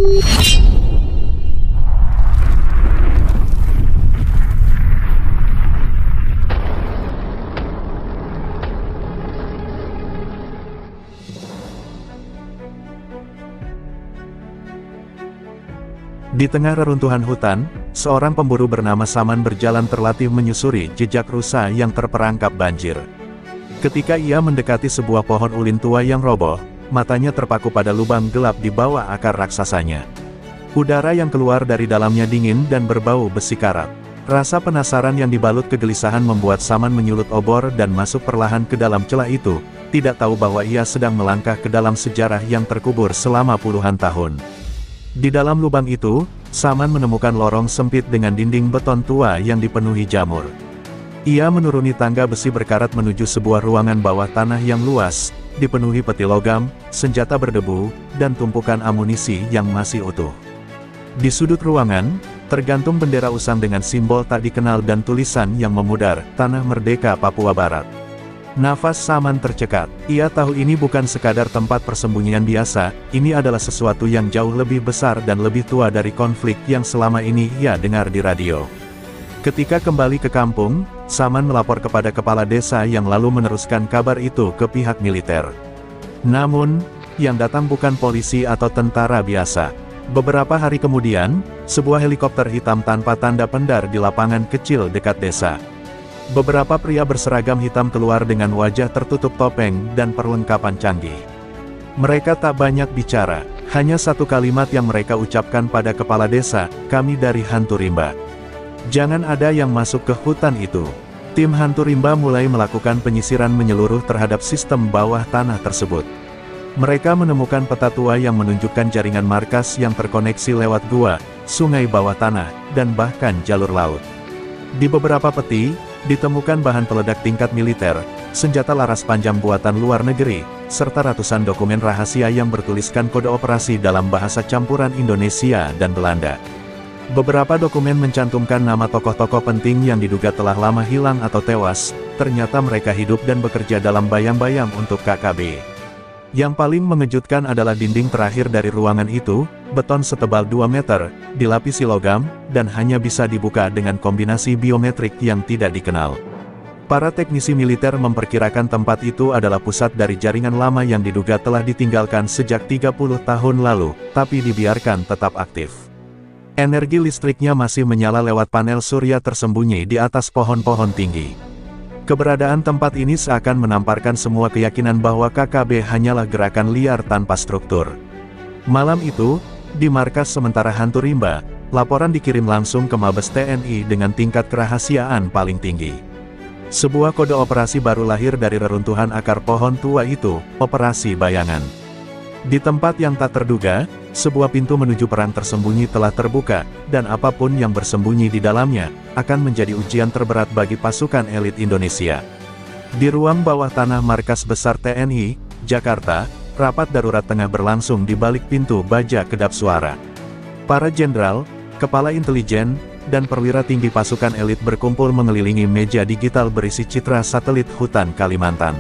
Di tengah reruntuhan hutan, seorang pemburu bernama Saman berjalan terlatih menyusuri jejak rusa yang terperangkap banjir. Ketika ia mendekati sebuah pohon ulin tua yang roboh, matanya terpaku pada lubang gelap di bawah akar raksasanya. Udara yang keluar dari dalamnya dingin dan berbau besi karat. Rasa penasaran yang dibalut kegelisahan membuat Saman menyulut obor dan masuk perlahan ke dalam celah itu, tidak tahu bahwa ia sedang melangkah ke dalam sejarah yang terkubur selama puluhan tahun. Di dalam lubang itu, Saman menemukan lorong sempit dengan dinding beton tua yang dipenuhi jamur. Ia menuruni tangga besi berkarat menuju sebuah ruangan bawah tanah yang luas, dipenuhi peti logam, senjata berdebu, dan tumpukan amunisi yang masih utuh. Di sudut ruangan, tergantung bendera usang dengan simbol tak dikenal dan tulisan yang memudar, Tanah Merdeka Papua Barat. Nafas Saman tercekat. Ia tahu ini bukan sekadar tempat persembunyian biasa, ini adalah sesuatu yang jauh lebih besar dan lebih tua dari konflik yang selama ini ia dengar di radio. Ketika kembali ke kampung, Saman melapor kepada kepala desa yang lalu meneruskan kabar itu ke pihak militer. Namun, yang datang bukan polisi atau tentara biasa. Beberapa hari kemudian, sebuah helikopter hitam tanpa tanda pendar di lapangan kecil dekat desa. Beberapa pria berseragam hitam keluar dengan wajah tertutup topeng dan perlengkapan canggih. Mereka tak banyak bicara, hanya satu kalimat yang mereka ucapkan pada kepala desa, "Kami dari Hantu Rimba. Jangan ada yang masuk ke hutan itu." Tim Hantu Rimba mulai melakukan penyisiran menyeluruh terhadap sistem bawah tanah tersebut. Mereka menemukan peta tua yang menunjukkan jaringan markas yang terkoneksi lewat gua, sungai bawah tanah, dan bahkan jalur laut. Di beberapa peti, ditemukan bahan peledak tingkat militer, senjata laras panjang buatan luar negeri, serta ratusan dokumen rahasia yang bertuliskan kode operasi dalam bahasa campuran Indonesia dan Belanda. Beberapa dokumen mencantumkan nama tokoh-tokoh penting yang diduga telah lama hilang atau tewas, ternyata mereka hidup dan bekerja dalam bayang-bayang untuk KKB. Yang paling mengejutkan adalah dinding terakhir dari ruangan itu, beton setebal 2 meter, dilapisi logam, dan hanya bisa dibuka dengan kombinasi biometrik yang tidak dikenal. Para teknisi militer memperkirakan tempat itu adalah pusat dari jaringan lama yang diduga telah ditinggalkan sejak 30 tahun lalu, tapi dibiarkan tetap aktif. Energi listriknya masih menyala lewat panel surya tersembunyi di atas pohon-pohon tinggi. Keberadaan tempat ini seakan menamparkan semua keyakinan bahwa KKB hanyalah gerakan liar tanpa struktur. Malam itu, di markas sementara Hantu Rimba, laporan dikirim langsung ke Mabes TNI dengan tingkat kerahasiaan paling tinggi. Sebuah kode operasi baru lahir dari reruntuhan akar pohon tua itu, Operasi Bayangan. Di tempat yang tak terduga, sebuah pintu menuju perang tersembunyi telah terbuka, dan apapun yang bersembunyi di dalamnya, akan menjadi ujian terberat bagi pasukan elit Indonesia. Di ruang bawah tanah markas besar TNI, Jakarta, rapat darurat tengah berlangsung di balik pintu baja kedap suara. Para jenderal, kepala intelijen, dan perwira tinggi pasukan elit berkumpul mengelilingi meja digital berisi citra satelit hutan Kalimantan.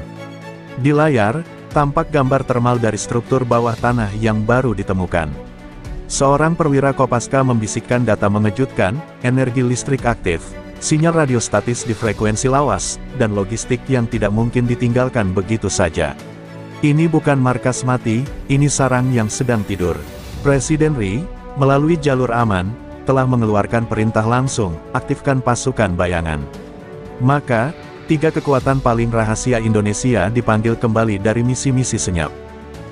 Di layar, tampak gambar termal dari struktur bawah tanah yang baru ditemukan. Seorang perwira Kopaska membisikkan data mengejutkan, energi listrik aktif, sinyal radio statis di frekuensi lawas, dan logistik yang tidak mungkin ditinggalkan begitu saja. Ini bukan markas mati, ini sarang yang sedang tidur. Presiden RI, melalui jalur aman, telah mengeluarkan perintah langsung, aktifkan pasukan bayangan. Maka, 3 kekuatan paling rahasia Indonesia dipanggil kembali dari misi-misi senyap.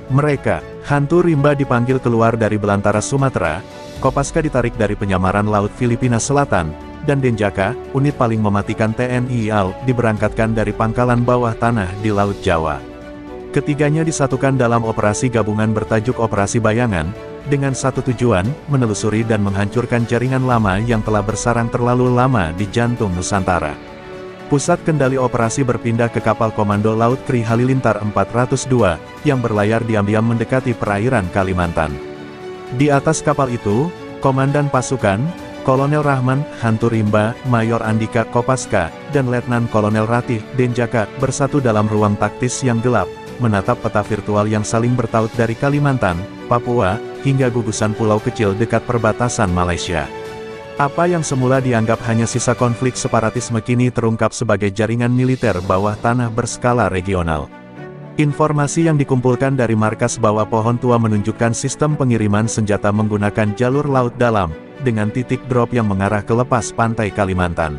Mereka, Hantu Rimba dipanggil keluar dari belantara Sumatera, Kopaska ditarik dari penyamaran Laut Filipina Selatan, dan Denjaka, unit paling mematikan TNI AL, diberangkatkan dari pangkalan bawah tanah di Laut Jawa. Ketiganya disatukan dalam operasi gabungan bertajuk Operasi Bayangan, dengan satu tujuan, menelusuri dan menghancurkan jaringan lama yang telah bersarang terlalu lama di jantung Nusantara. Pusat kendali operasi berpindah ke kapal Komando Laut Kri Halilintar 402, yang berlayar diam-diam mendekati perairan Kalimantan. Di atas kapal itu, Komandan Pasukan, Kolonel Rahman, Hantu Rimba, Mayor Andika Kopaska, dan Letnan Kolonel Ratih, Denjaka, bersatu dalam ruang taktis yang gelap, menatap peta virtual yang saling bertaut dari Kalimantan, Papua, hingga gugusan pulau kecil dekat perbatasan Malaysia. Apa yang semula dianggap hanya sisa konflik separatisme kini terungkap sebagai jaringan militer bawah tanah berskala regional. Informasi yang dikumpulkan dari markas bawah pohon tua menunjukkan sistem pengiriman senjata menggunakan jalur laut dalam, dengan titik drop yang mengarah ke lepas pantai Kalimantan.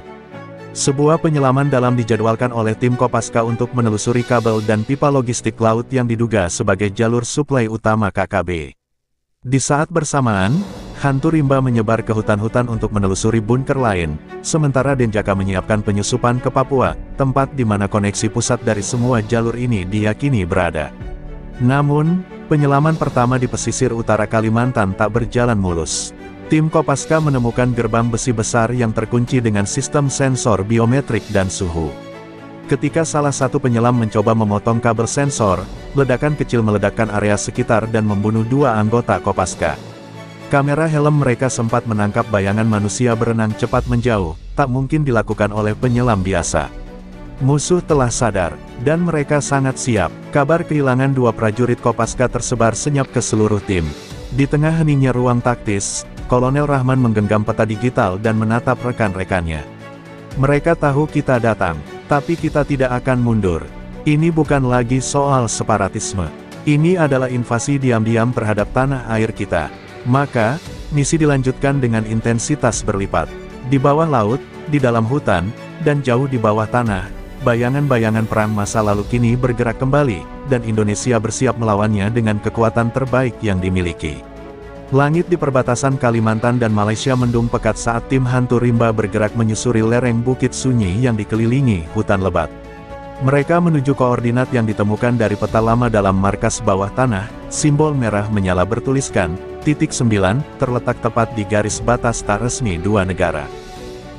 Sebuah penyelaman dalam dijadwalkan oleh tim Kopaska untuk menelusuri kabel dan pipa logistik laut yang diduga sebagai jalur suplai utama KKB. Di saat bersamaan, hantu rimba menyebar ke hutan-hutan untuk menelusuri bunker lain, sementara Denjaka menyiapkan penyusupan ke Papua, tempat di mana koneksi pusat dari semua jalur ini diyakini berada. Namun, penyelaman pertama di pesisir utara Kalimantan tak berjalan mulus. Tim Kopaska menemukan gerbang besi besar yang terkunci dengan sistem sensor biometrik dan suhu. Ketika salah satu penyelam mencoba memotong kabel sensor, ledakan kecil meledakkan area sekitar dan membunuh 2 anggota Kopaska. Kamera helm mereka sempat menangkap bayangan manusia berenang cepat menjauh, tak mungkin dilakukan oleh penyelam biasa. Musuh telah sadar, dan mereka sangat siap. Kabar kehilangan 2 prajurit Kopaska tersebar senyap ke seluruh tim. Di tengah heningnya ruang taktis, Kolonel Rahman menggenggam peta digital dan menatap rekan-rekannya. Mereka tahu kita datang, tapi kita tidak akan mundur. Ini bukan lagi soal separatisme. Ini adalah invasi diam-diam terhadap tanah air kita. Maka, misi dilanjutkan dengan intensitas berlipat. Di bawah laut, di dalam hutan, dan jauh di bawah tanah, bayangan-bayangan perang masa lalu kini bergerak kembali, dan Indonesia bersiap melawannya dengan kekuatan terbaik yang dimiliki. Langit di perbatasan Kalimantan dan Malaysia mendung pekat saat tim hantu rimba bergerak menyusuri lereng Bukit Sunyi yang dikelilingi hutan lebat. Mereka menuju koordinat yang ditemukan dari peta lama dalam markas bawah tanah, simbol merah menyala bertuliskan, titik 9, terletak tepat di garis batas tak resmi 2 negara.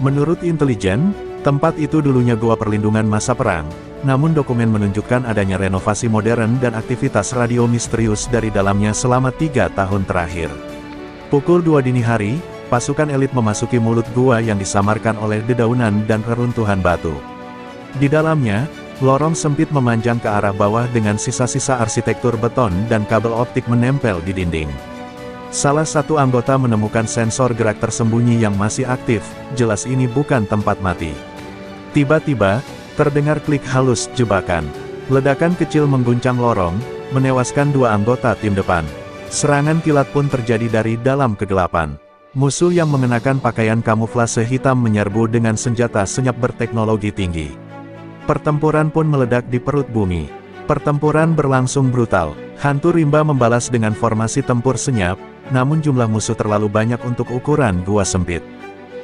Menurut intelijen, tempat itu dulunya gua perlindungan masa perang, namun dokumen menunjukkan adanya renovasi modern dan aktivitas radio misterius dari dalamnya selama 3 tahun terakhir. Pukul 2 dini hari, pasukan elit memasuki mulut gua yang disamarkan oleh dedaunan dan reruntuhan batu. Di dalamnya, lorong sempit memanjang ke arah bawah dengan sisa-sisa arsitektur beton dan kabel optik menempel di dinding. Salah satu anggota menemukan sensor gerak tersembunyi yang masih aktif, jelas ini bukan tempat mati. Tiba-tiba, terdengar klik halus jebakan. Ledakan kecil mengguncang lorong, menewaskan 2 anggota tim depan. Serangan kilat pun terjadi dari dalam kegelapan. Musuh yang mengenakan pakaian kamuflase hitam menyerbu dengan senjata senyap berteknologi tinggi. Pertempuran pun meledak di perut bumi. Pertempuran berlangsung brutal. Hantu rimba membalas dengan formasi tempur senyap, namun jumlah musuh terlalu banyak untuk ukuran gua sempit.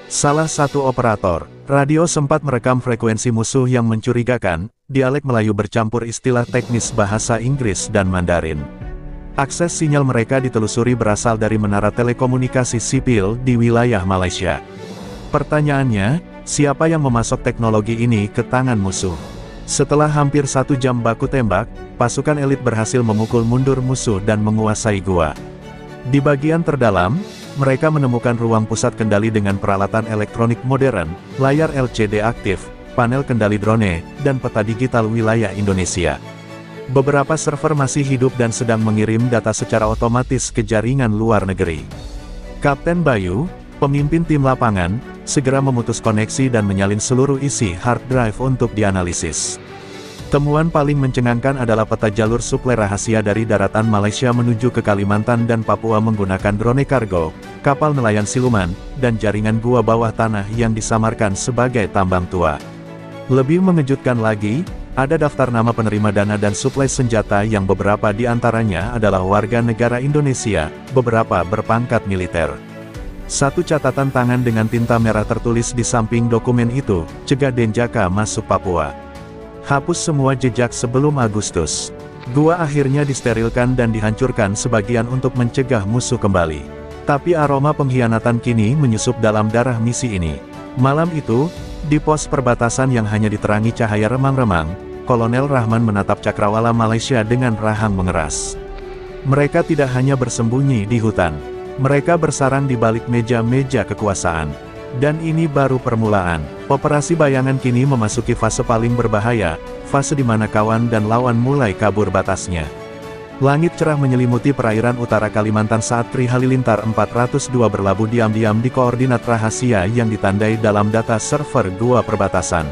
Salah satu operator radio sempat merekam frekuensi musuh yang mencurigakan, dialek Melayu bercampur istilah teknis bahasa Inggris dan Mandarin. Akses sinyal mereka ditelusuri berasal dari menara telekomunikasi sipil di wilayah Malaysia. Pertanyaannya, siapa yang memasok teknologi ini ke tangan musuh? Setelah hampir 1 jam baku tembak, pasukan elit berhasil memukul mundur musuh dan menguasai gua. Di bagian terdalam, mereka menemukan ruang pusat kendali dengan peralatan elektronik modern, layar LCD aktif, panel kendali drone, dan peta digital wilayah Indonesia. Beberapa server masih hidup dan sedang mengirim data secara otomatis ke jaringan luar negeri. Kapten Bayu, pemimpin tim lapangan, segera memutus koneksi dan menyalin seluruh isi hard drive untuk dianalisis. Temuan paling mencengangkan adalah peta jalur suplai rahasia dari daratan Malaysia menuju ke Kalimantan dan Papua menggunakan drone kargo, kapal nelayan siluman, dan jaringan gua bawah tanah yang disamarkan sebagai tambang tua. Lebih mengejutkan lagi, ada daftar nama penerima dana dan suplai senjata yang beberapa di antaranya adalah warga negara Indonesia, beberapa berpangkat militer. Satu catatan tangan dengan tinta merah tertulis di samping dokumen itu, cegah Denjaka masuk Papua. Hapus semua jejak sebelum Agustus. Gua akhirnya disterilkan dan dihancurkan sebagian untuk mencegah musuh kembali. Tapi aroma pengkhianatan kini menyusup dalam darah misi ini. Malam itu, di pos perbatasan yang hanya diterangi cahaya remang-remang, Kolonel Rahman menatap cakrawala Malaysia dengan rahang mengeras. Mereka tidak hanya bersembunyi di hutan. Mereka bersarang di balik meja-meja kekuasaan. Dan ini baru permulaan. Operasi bayangan kini memasuki fase paling berbahaya, fase di mana kawan dan lawan mulai kabur batasnya. Langit cerah menyelimuti perairan utara Kalimantan saat Tri Halilintar 402 berlabuh diam-diam di koordinat rahasia yang ditandai dalam data server 2 perbatasan.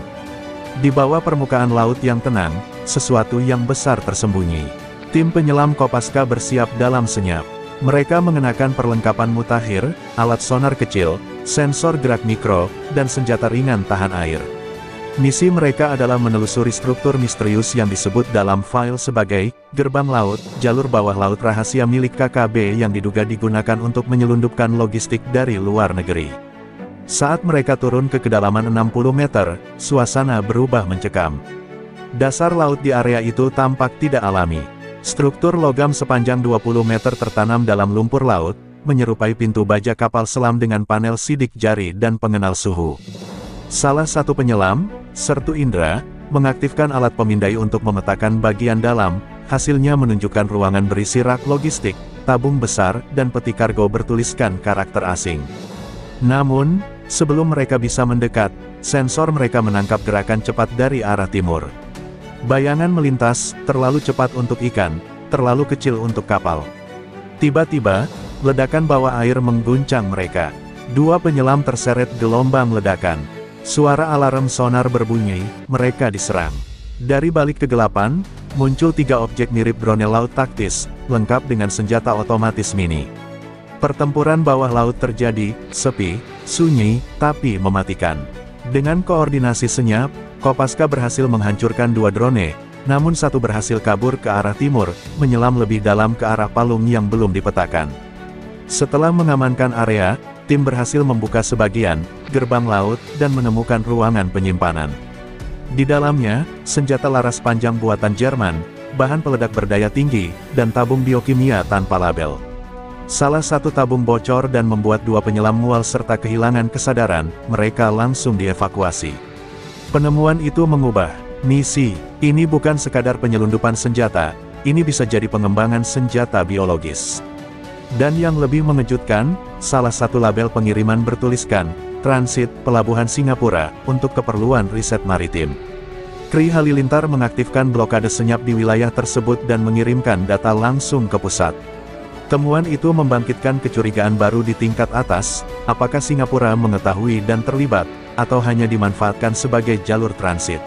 Di bawah permukaan laut yang tenang, sesuatu yang besar tersembunyi. Tim penyelam Kopaska bersiap dalam senyap. Mereka mengenakan perlengkapan mutakhir, alat sonar kecil, sensor gerak mikro, dan senjata ringan tahan air. Misi mereka adalah menelusuri struktur misterius yang disebut dalam file sebagai gerbang laut, jalur bawah laut rahasia milik KKB yang diduga digunakan untuk menyelundupkan logistik dari luar negeri. Saat mereka turun ke kedalaman 60 meter, suasana berubah mencekam. Dasar laut di area itu tampak tidak alami. Struktur logam sepanjang 20 meter tertanam dalam lumpur laut, menyerupai pintu baja kapal selam dengan panel sidik jari dan pengenal suhu. Salah satu penyelam, Sertu Indra, mengaktifkan alat pemindai untuk memetakan bagian dalam, hasilnya menunjukkan ruangan berisi rak logistik, tabung besar, dan peti kargo bertuliskan karakter asing. Namun, sebelum mereka bisa mendekat, sensor mereka menangkap gerakan cepat dari arah timur. Bayangan melintas, terlalu cepat untuk ikan, terlalu kecil untuk kapal. Tiba-tiba, ledakan bawah air mengguncang mereka. Dua penyelam terseret gelombang ledakan. Suara alarm sonar berbunyi, mereka diserang. Dari balik kegelapan, muncul 3 objek mirip drone laut taktis, lengkap dengan senjata otomatis mini. Pertempuran bawah laut terjadi, sepi, sunyi, tapi mematikan. Dengan koordinasi senyap, Kopaska berhasil menghancurkan 2 drone, namun satu berhasil kabur ke arah timur, menyelam lebih dalam ke arah palung yang belum dipetakan. Setelah mengamankan area, tim berhasil membuka sebagian gerbang laut dan menemukan ruangan penyimpanan. Di dalamnya, senjata laras panjang buatan Jerman, bahan peledak berdaya tinggi, dan tabung biokimia tanpa label. Salah satu tabung bocor dan membuat 2 penyelam mual serta kehilangan kesadaran, mereka langsung dievakuasi. Penemuan itu mengubah misi. Ini bukan sekadar penyelundupan senjata, ini bisa jadi pengembangan senjata biologis. Dan yang lebih mengejutkan, salah satu label pengiriman bertuliskan, Transit, Pelabuhan Singapura, untuk keperluan riset maritim. Tri Halilintar mengaktifkan blokade senyap di wilayah tersebut dan mengirimkan data langsung ke pusat. Temuan itu membangkitkan kecurigaan baru di tingkat atas, apakah Singapura mengetahui dan terlibat, atau hanya dimanfaatkan sebagai jalur transit.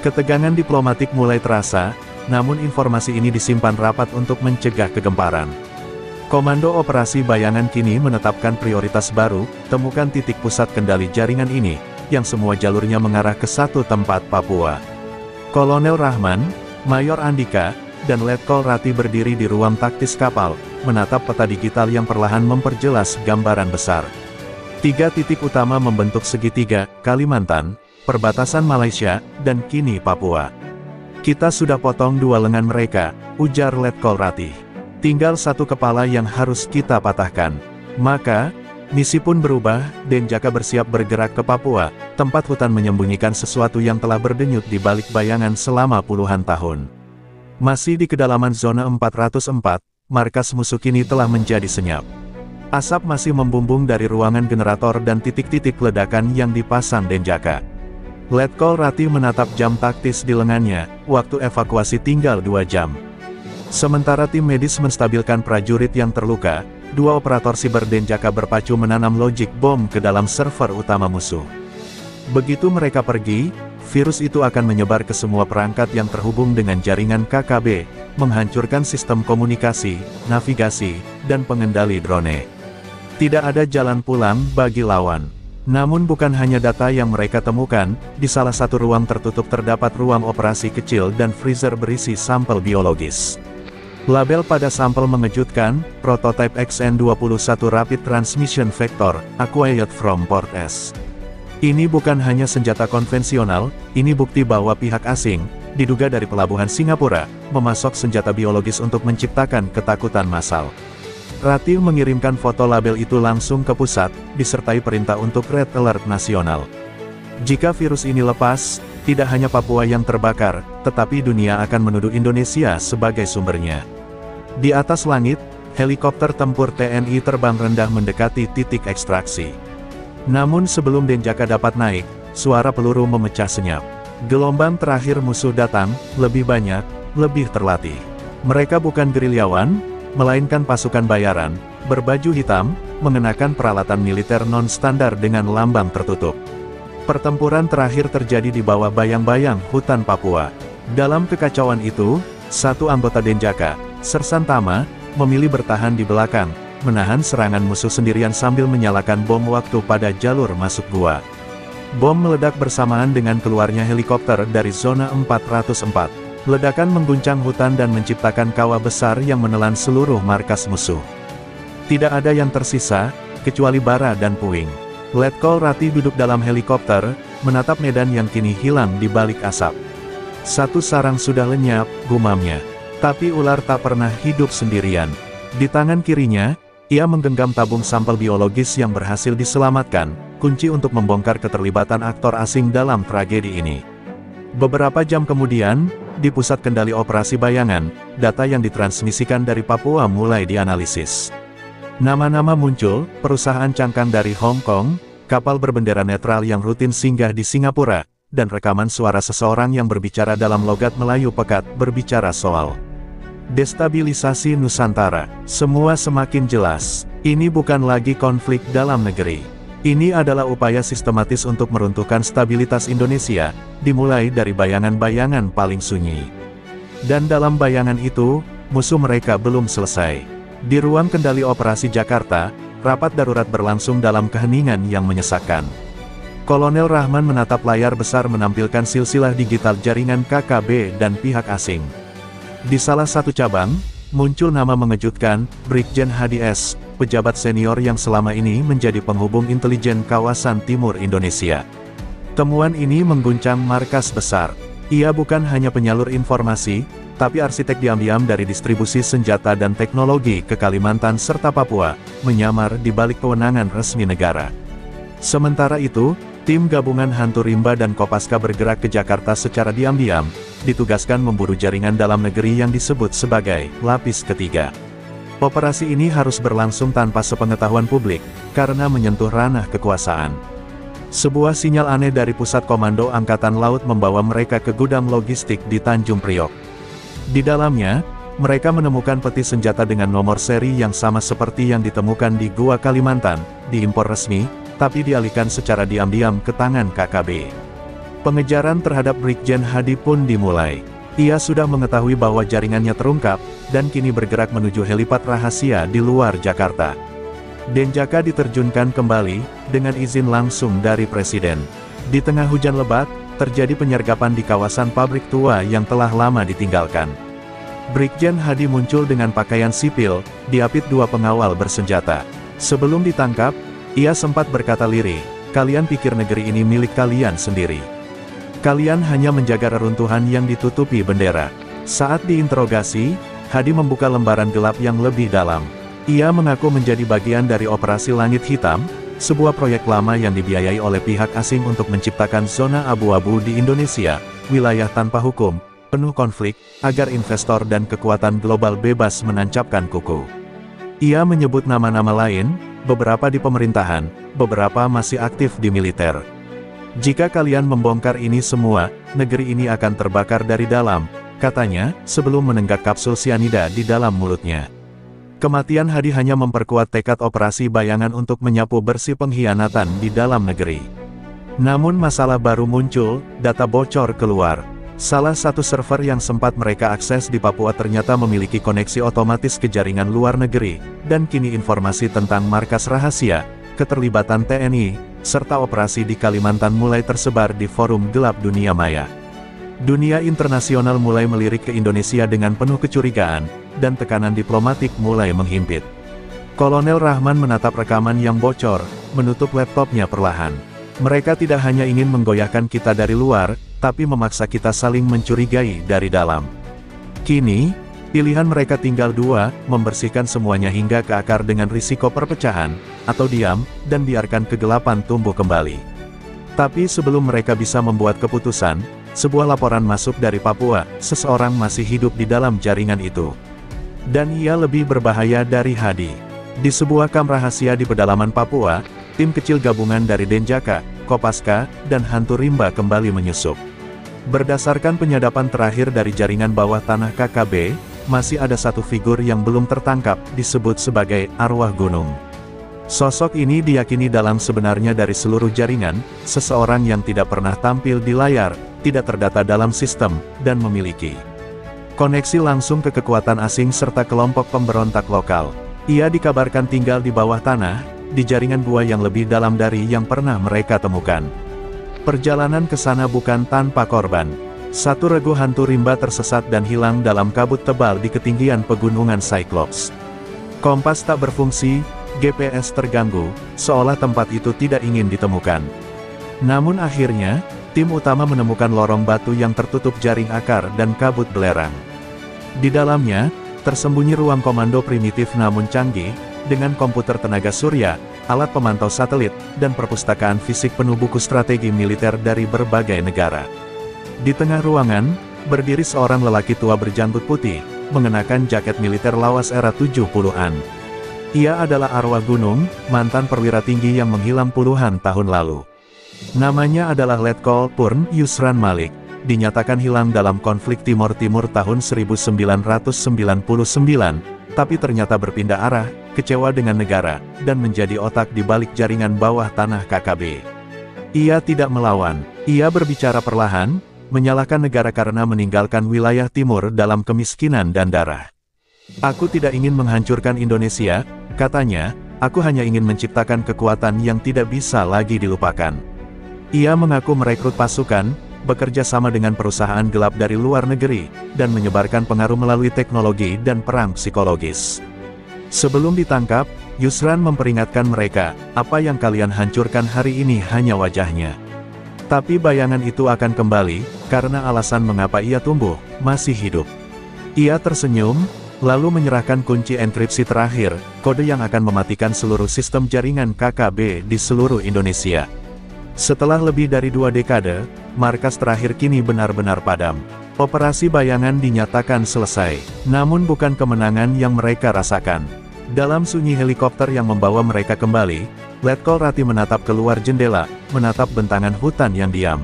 Ketegangan diplomatik mulai terasa, namun informasi ini disimpan rapat untuk mencegah kegemparan. Komando Operasi Bayangan kini menetapkan prioritas baru, temukan titik pusat kendali jaringan ini, yang semua jalurnya mengarah ke satu tempat Papua. Kolonel Rahman, Mayor Andika, dan Letkol Rati berdiri di ruang taktis kapal, menatap peta digital yang perlahan memperjelas gambaran besar. 3 titik utama membentuk segitiga, Kalimantan, perbatasan Malaysia, dan kini Papua. Kita sudah potong 2 lengan mereka, ujar Letkol Rati. Tinggal 1 kepala yang harus kita patahkan. Maka, misi pun berubah, Denjaka bersiap bergerak ke Papua, tempat hutan menyembunyikan sesuatu yang telah berdenyut di balik bayangan selama puluhan tahun. Masih di kedalaman zona 404, markas musuh kini telah menjadi senyap. Asap masih membumbung dari ruangan generator dan titik-titik ledakan yang dipasang Denjaka. Letkol Rati menatap jam taktis di lengannya, waktu evakuasi tinggal 2 jam. Sementara tim medis menstabilkan prajurit yang terluka, 2 operator siber Denjaka berpacu menanam logic bom ke dalam server utama musuh. Begitu mereka pergi, virus itu akan menyebar ke semua perangkat yang terhubung dengan jaringan KKB, menghancurkan sistem komunikasi, navigasi, dan pengendali drone. Tidak ada jalan pulang bagi lawan. Namun bukan hanya data yang mereka temukan, di salah satu ruang tertutup terdapat ruang operasi kecil dan freezer berisi sampel biologis. Label pada sampel mengejutkan, prototipe XN21 Rapid Transmission Vector, acquired from Port S. Ini bukan hanya senjata konvensional, ini bukti bahwa pihak asing, diduga dari pelabuhan Singapura, memasok senjata biologis untuk menciptakan ketakutan massal. Rati mengirimkan foto label itu langsung ke pusat, disertai perintah untuk Red Alert nasional. Jika virus ini lepas, tidak hanya Papua yang terbakar, tetapi dunia akan menuduh Indonesia sebagai sumbernya. Di atas langit, helikopter tempur TNI terbang rendah mendekati titik ekstraksi. Namun sebelum Denjaka dapat naik, suara peluru memecah senyap. Gelombang terakhir musuh datang, lebih banyak, lebih terlatih. Mereka bukan gerilyawan, melainkan pasukan bayaran, berbaju hitam, mengenakan peralatan militer non-standar dengan lambang tertutup. Pertempuran terakhir terjadi di bawah bayang-bayang hutan Papua. Dalam kekacauan itu, satu anggota Denjaka, Sersan Tama, memilih bertahan di belakang, menahan serangan musuh sendirian sambil menyalakan bom waktu pada jalur masuk gua. Bom meledak bersamaan dengan keluarnya helikopter dari zona 404. Ledakan mengguncang hutan dan menciptakan kawah besar yang menelan seluruh markas musuh. Tidak ada yang tersisa, kecuali bara dan puing. Letkol Rati duduk dalam helikopter, menatap medan yang kini hilang di balik asap. Satu sarang sudah lenyap, gumamnya. Tapi ular tak pernah hidup sendirian. Di tangan kirinya, ia menggenggam tabung sampel biologis yang berhasil diselamatkan, kunci untuk membongkar keterlibatan aktor asing dalam tragedi ini. Beberapa jam kemudian, di pusat kendali operasi bayangan, data yang ditransmisikan dari Papua mulai dianalisis. Nama-nama muncul, perusahaan cangkang dari Hong Kong, kapal berbendera netral yang rutin singgah di Singapura, dan rekaman suara seseorang yang berbicara dalam logat Melayu pekat berbicara soal destabilisasi Nusantara. Semua semakin jelas. Ini bukan lagi konflik dalam negeri. Ini adalah upaya sistematis untuk meruntuhkan stabilitas Indonesia, dimulai dari bayangan-bayangan paling sunyi. Dan dalam bayangan itu, musuh mereka belum selesai. Di ruang kendali operasi Jakarta, rapat darurat berlangsung dalam keheningan yang menyesakkan. Kolonel Rahman menatap layar besar menampilkan silsilah digital jaringan KKB dan pihak asing. Di salah satu cabang, muncul nama mengejutkan, Brigjen Hadi S., pejabat senior yang selama ini menjadi penghubung intelijen kawasan timur Indonesia. Temuan ini mengguncang markas besar. Ia bukan hanya penyalur informasi, tapi arsitek diam-diam dari distribusi senjata dan teknologi ke Kalimantan serta Papua, menyamar di balik kewenangan resmi negara. Sementara itu, tim gabungan Hantu Rimba dan Kopaska bergerak ke Jakarta secara diam-diam, ditugaskan memburu jaringan dalam negeri yang disebut sebagai lapis ketiga. Operasi ini harus berlangsung tanpa sepengetahuan publik, karena menyentuh ranah kekuasaan. Sebuah sinyal aneh dari Pusat Komando Angkatan Laut membawa mereka ke gudang logistik di Tanjung Priok. Di dalamnya, mereka menemukan peti senjata dengan nomor seri yang sama seperti yang ditemukan di Gua Kalimantan, diimpor resmi, tapi dialihkan secara diam-diam ke tangan KKB. Pengejaran terhadap Brigjen Hadi pun dimulai. Ia sudah mengetahui bahwa jaringannya terungkap, dan kini bergerak menuju helipad rahasia di luar Jakarta. Denjaka diterjunkan kembali, dengan izin langsung dari Presiden. Di tengah hujan lebat, terjadi penyergapan di kawasan pabrik tua yang telah lama ditinggalkan. Brigjen Hadi muncul dengan pakaian sipil, diapit dua pengawal bersenjata. Sebelum ditangkap, ia sempat berkata lirih, "Kalian pikir negeri ini milik kalian sendiri. Kalian hanya menjaga reruntuhan yang ditutupi bendera." Saat diinterogasi, Hadi membuka lembaran gelap yang lebih dalam. Ia mengaku menjadi bagian dari Operasi Langit Hitam, sebuah proyek lama yang dibiayai oleh pihak asing untuk menciptakan zona abu-abu di Indonesia, wilayah tanpa hukum, penuh konflik, agar investor dan kekuatan global bebas menancapkan kuku. Ia menyebut nama-nama lain, beberapa di pemerintahan, beberapa masih aktif di militer. "Jika kalian membongkar ini semua, negeri ini akan terbakar dari dalam," katanya, sebelum menenggak kapsul sianida di dalam mulutnya. Kematian Hadi hanya memperkuat tekad operasi bayangan untuk menyapu bersih pengkhianatan di dalam negeri. Namun masalah baru muncul, data bocor keluar. Salah satu server yang sempat mereka akses di Papua ternyata memiliki koneksi otomatis ke jaringan luar negeri, dan kini informasi tentang markas rahasia, keterlibatan TNI, serta operasi di Kalimantan mulai tersebar di forum gelap dunia maya. Dunia internasional mulai melirik ke Indonesia dengan penuh kecurigaan, dan tekanan diplomatik mulai menghimpit. Kolonel Rahman menatap rekaman yang bocor, menutup laptopnya perlahan. Mereka tidak hanya ingin menggoyahkan kita dari luar, tapi memaksa kita saling mencurigai dari dalam. Kini, pilihan mereka tinggal dua, membersihkan semuanya hingga ke akar dengan risiko perpecahan, atau diam, dan biarkan kegelapan tumbuh kembali. Tapi sebelum mereka bisa membuat keputusan, sebuah laporan masuk dari Papua, seseorang masih hidup di dalam jaringan itu. Dan ia lebih berbahaya dari Hadi. Di sebuah kamp rahasia di pedalaman Papua, tim kecil gabungan dari Denjaka, Kopaska, dan Hantu Rimba kembali menyusup. Berdasarkan penyadapan terakhir dari jaringan bawah tanah KKB, masih ada satu figur yang belum tertangkap, disebut sebagai arwah gunung. Sosok ini diyakini dalam sebenarnya dari seluruh jaringan, seseorang yang tidak pernah tampil di layar, tidak terdata dalam sistem, dan memiliki koneksi langsung ke kekuatan asing serta kelompok pemberontak lokal. Ia dikabarkan tinggal di bawah tanah, di jaringan gua yang lebih dalam dari yang pernah mereka temukan. Perjalanan ke sana bukan tanpa korban. Satu regu hantu rimba tersesat dan hilang dalam kabut tebal di ketinggian pegunungan Cyclops. Kompas tak berfungsi, GPS terganggu, seolah tempat itu tidak ingin ditemukan. Namun akhirnya, tim utama menemukan lorong batu yang tertutup jaring akar dan kabut belerang. Di dalamnya, tersembunyi ruang komando primitif namun canggih, dengan komputer tenaga surya, alat pemantau satelit, dan perpustakaan fisik penuh buku strategi militer dari berbagai negara. Di tengah ruangan, berdiri seorang lelaki tua berjanggut putih, mengenakan jaket militer lawas era 70-an. Ia adalah arwah gunung, mantan perwira tinggi yang menghilang puluhan tahun lalu. Namanya adalah Letkol Purn Yusran Malik, dinyatakan hilang dalam konflik Timur Timur tahun 1999, tapi ternyata berpindah arah, kecewa dengan negara, dan menjadi otak di balik jaringan bawah tanah KKB. Ia tidak melawan, ia berbicara perlahan, menyalahkan negara karena meninggalkan wilayah timur dalam kemiskinan dan darah. Aku tidak ingin menghancurkan Indonesia, katanya, aku hanya ingin menciptakan kekuatan yang tidak bisa lagi dilupakan. Ia mengaku merekrut pasukan, bekerja sama dengan perusahaan gelap dari luar negeri, dan menyebarkan pengaruh melalui teknologi dan perang psikologis. Sebelum ditangkap, Yusran memperingatkan mereka, apa yang kalian hancurkan hari ini hanya wajahnya. Tapi bayangan itu akan kembali, karena alasan mengapa ia tumbuh, masih hidup. Ia tersenyum, lalu menyerahkan kunci enkripsi terakhir, kode yang akan mematikan seluruh sistem jaringan KKB di seluruh Indonesia. Setelah lebih dari 2 dekade, markas terakhir kini benar-benar padam. Operasi bayangan dinyatakan selesai, namun bukan kemenangan yang mereka rasakan. Dalam sunyi helikopter yang membawa mereka kembali, Letkol Rati menatap keluar jendela, menatap bentangan hutan yang diam.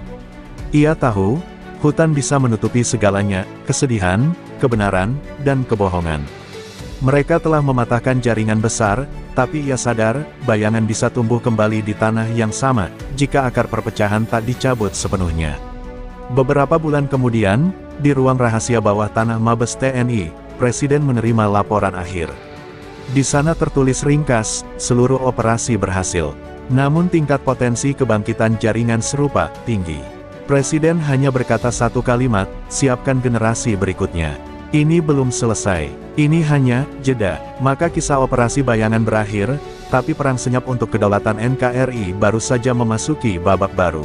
Ia tahu, hutan bisa menutupi segalanya, kesedihan, kebenaran, dan kebohongan. Mereka telah mematahkan jaringan besar, tapi ia sadar, bayangan bisa tumbuh kembali di tanah yang sama, jika akar perpecahan tak dicabut sepenuhnya. Beberapa bulan kemudian, di ruang rahasia bawah tanah Mabes TNI, Presiden menerima laporan akhir. Di sana tertulis ringkas, seluruh operasi berhasil. Namun tingkat potensi kebangkitan jaringan serupa, tinggi. Presiden hanya berkata satu kalimat, siapkan generasi berikutnya. Ini belum selesai, ini hanya jeda. Maka kisah operasi bayangan berakhir, tapi perang senyap untuk kedaulatan NKRI baru saja memasuki babak baru.